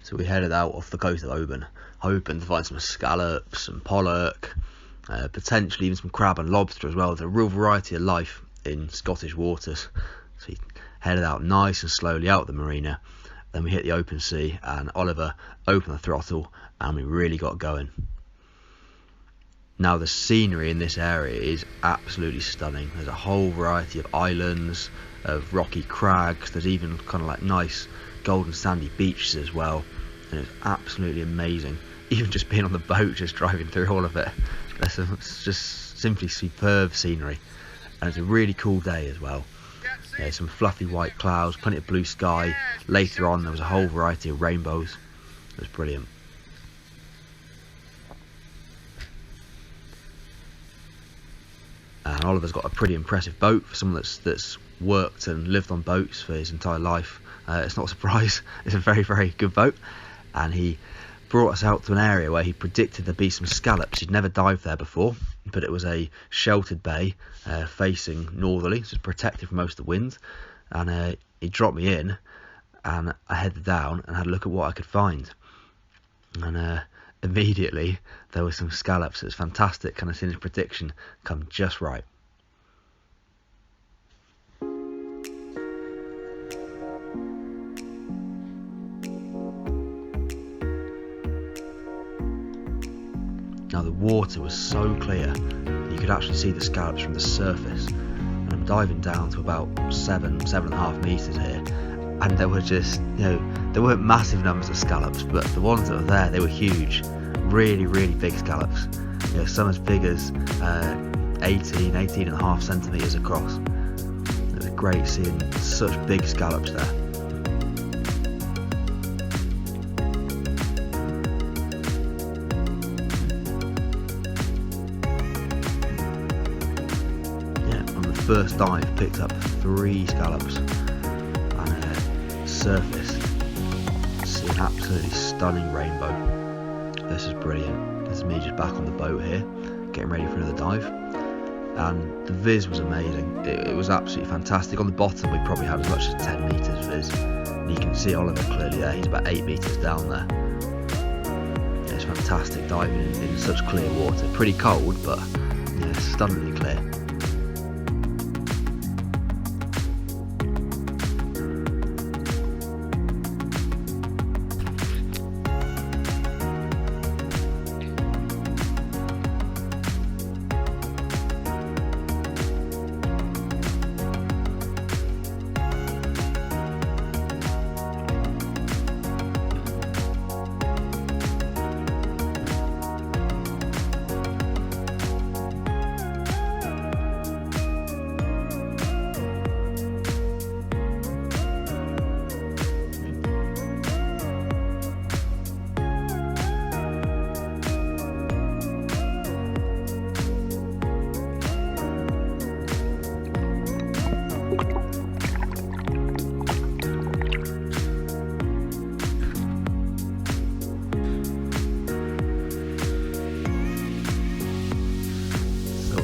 So we headed out off the coast of Oban, hoping to find some scallops, some pollock, potentially even some crab and lobster as well. There's a real variety of life in Scottish waters. So we headed out nice and slowly out of the marina. Then we hit the open sea and Oliver opened the throttle and we really got going. Now the scenery in this area is absolutely stunning. There's a whole variety of islands, of rocky crags. There's even kind of like nice golden sandy beaches as well. And it's absolutely amazing. Even just being on the boat, just driving through all of it. It's just simply superb scenery. And it's a really cool day as well. There's some fluffy white clouds, plenty of blue sky. Later on there was a whole variety of rainbows. It was brilliant. And Oliver's got a pretty impressive boat for someone that's worked and lived on boats for his entire life. It's not a surprise. It's a very, very good boat. And he brought us out to an area where he predicted there'd be some scallops. He'd never dived there before, but it was a sheltered bay facing northerly, so it's protected from most of the wind. And he dropped me in, and I headed down and had a look at what I could find. And immediately there were some scallops. It was fantastic, kind of seen his prediction come just right. Now the water was so clear you could actually see the scallops from the surface. And I'm diving down to about 7.5 meters here, and there were just, there weren't massive numbers of scallops, but the ones that were there, they were huge, really, really big scallops. Some as big as 18.5 centimeters across. It was great seeing such big scallops there. First dive picked up 3 scallops, and surface see an absolutely stunning rainbow. This is brilliant. This is me just back on the boat here, getting ready for another dive, and the viz was amazing. It was absolutely fantastic. On the bottom we probably had as much as 10 meters viz, and you can see Oliver clearly there. He's about 8 meters down there. It's fantastic diving in such clear water. Pretty cold, but stunningly clear.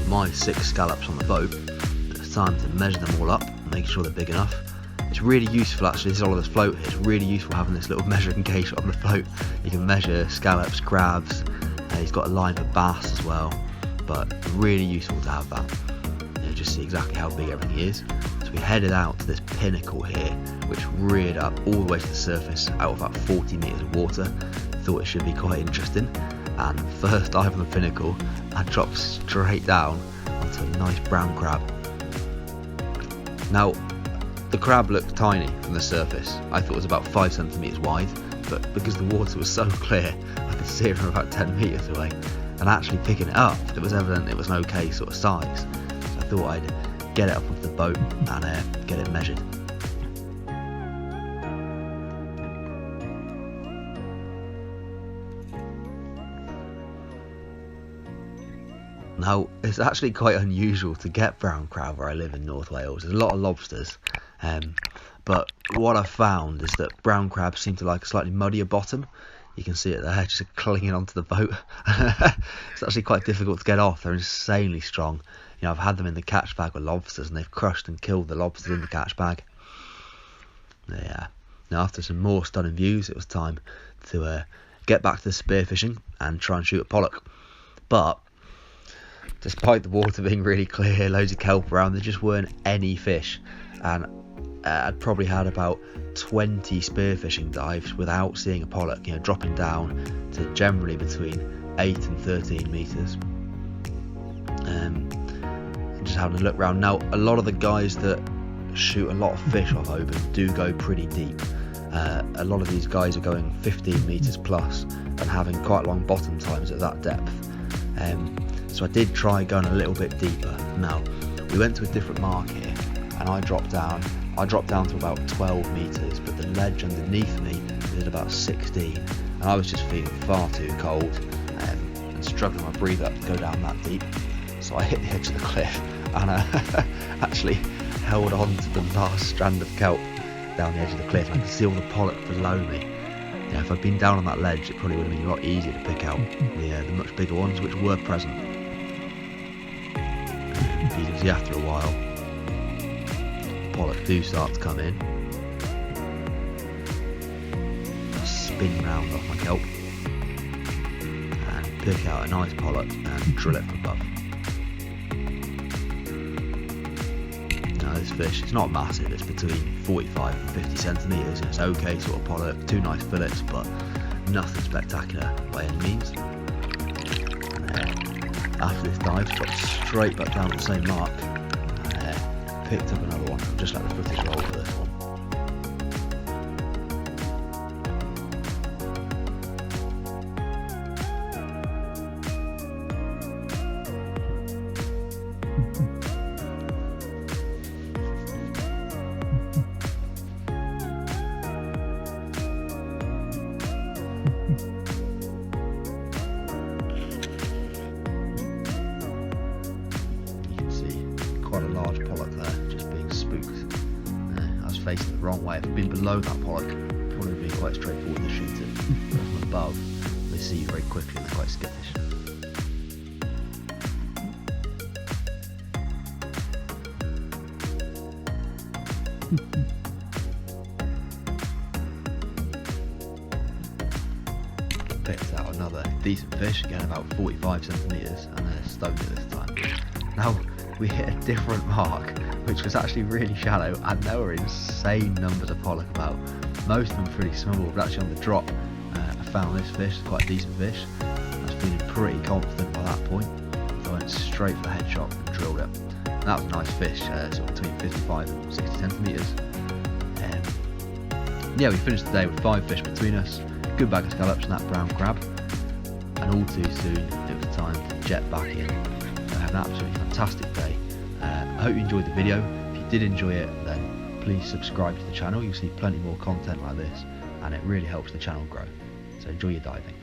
My 6 scallops on the boat. It's time to measure them all up and make sure they're big enough. It's really useful actually, this is Oliver's float here, it's really useful having this little measuring gauge on the float. You can measure scallops, crabs, he's got a line for bass as well, but really useful to have that. Just see exactly how big everything is. So we headed out to this pinnacle here, which reared up all the way to the surface out of about 40 metres of water. Thought it should be quite interesting. And first dive on the pinnacle, I dropped straight down onto a nice brown crab. Now, the crab looked tiny from the surface. I thought it was about 5 centimetres wide, but because the water was so clear, I could see it from about 10 metres away. And actually picking it up, it was evident it was an okay sort of size. So I thought I'd get it up onto the boat and get it measured. Now, it's actually quite unusual to get brown crab where I live in North Wales. There's a lot of lobsters, but what I've found is that brown crabs seem to like a slightly muddier bottom. You can see it there, just clinging onto the boat. It's actually quite difficult to get off. They're insanely strong. I've had them in the catch bag with lobsters, and they've crushed and killed the lobsters in the catch bag. Yeah, Now after some more stunning views, it was time to get back to the spearfishing and try and shoot a pollock. But despite the water being really clear, loads of kelp around, there just weren't any fish, and I'd probably had about 20 spearfishing dives without seeing a pollock, you know, dropping down to generally between 8 and 13 metres. Just having a look around. Now, a lot of the guys that shoot a lot of fish off Oban do go pretty deep. A lot of these guys are going 15 metres plus and having quite long bottom times at that depth. So I did try going a little bit deeper. Now, we went to a different mark here, and I dropped down to about 12 metres, but the ledge underneath me was at about 16, and I was just feeling far too cold and struggling to breathe up to go down that deep. So I hit the edge of the cliff and actually held on to the last strand of kelp down the edge of the cliff. I could see all the pollock below me. Yeah, if I'd been down on that ledge, it probably would have been a lot easier to pick out the much bigger ones, which were present. You can see after a while, pollock do start to come in. I'll spin round off my kelp and pick out a nice pollock and drill it from above. Now this fish, it's not massive, it's between 45 and 50 centimetres, and it's okay sort of pollock, 2 nice fillets, but nothing spectacular by any means. And after this dive, dropped straight back down at the same mark, and picked up another one. I'll just let the footage roll for this one. Quite a large pollock there, just being spooked. I was facing the wrong way. If I'd been below that pollock, it probably would be quite straightforward to shoot it. But from above, they see you very quickly and they're quite skittish. Picked out another decent fish, again about 45 centimetres, and they're stoned at this time. Now, we hit a different mark, which was actually really shallow, and there were insane numbers of pollock about. Most of them pretty small, but actually on the drop, I found this fish, quite a decent fish. I was feeling pretty confident by that point, so I went straight for the headshot and drilled it. And that was a nice fish, sort of between 55 and 60 centimetres. Yeah, we finished the day with 5 fish between us, a good bag of scallops and that brown crab, and all too soon it was time to jet back in. I had an absolutely fantastic day. I hope you enjoyed the video. If you did enjoy it, then please subscribe to the channel. You'll see plenty more content like this, and it really helps the channel grow. So enjoy your diving.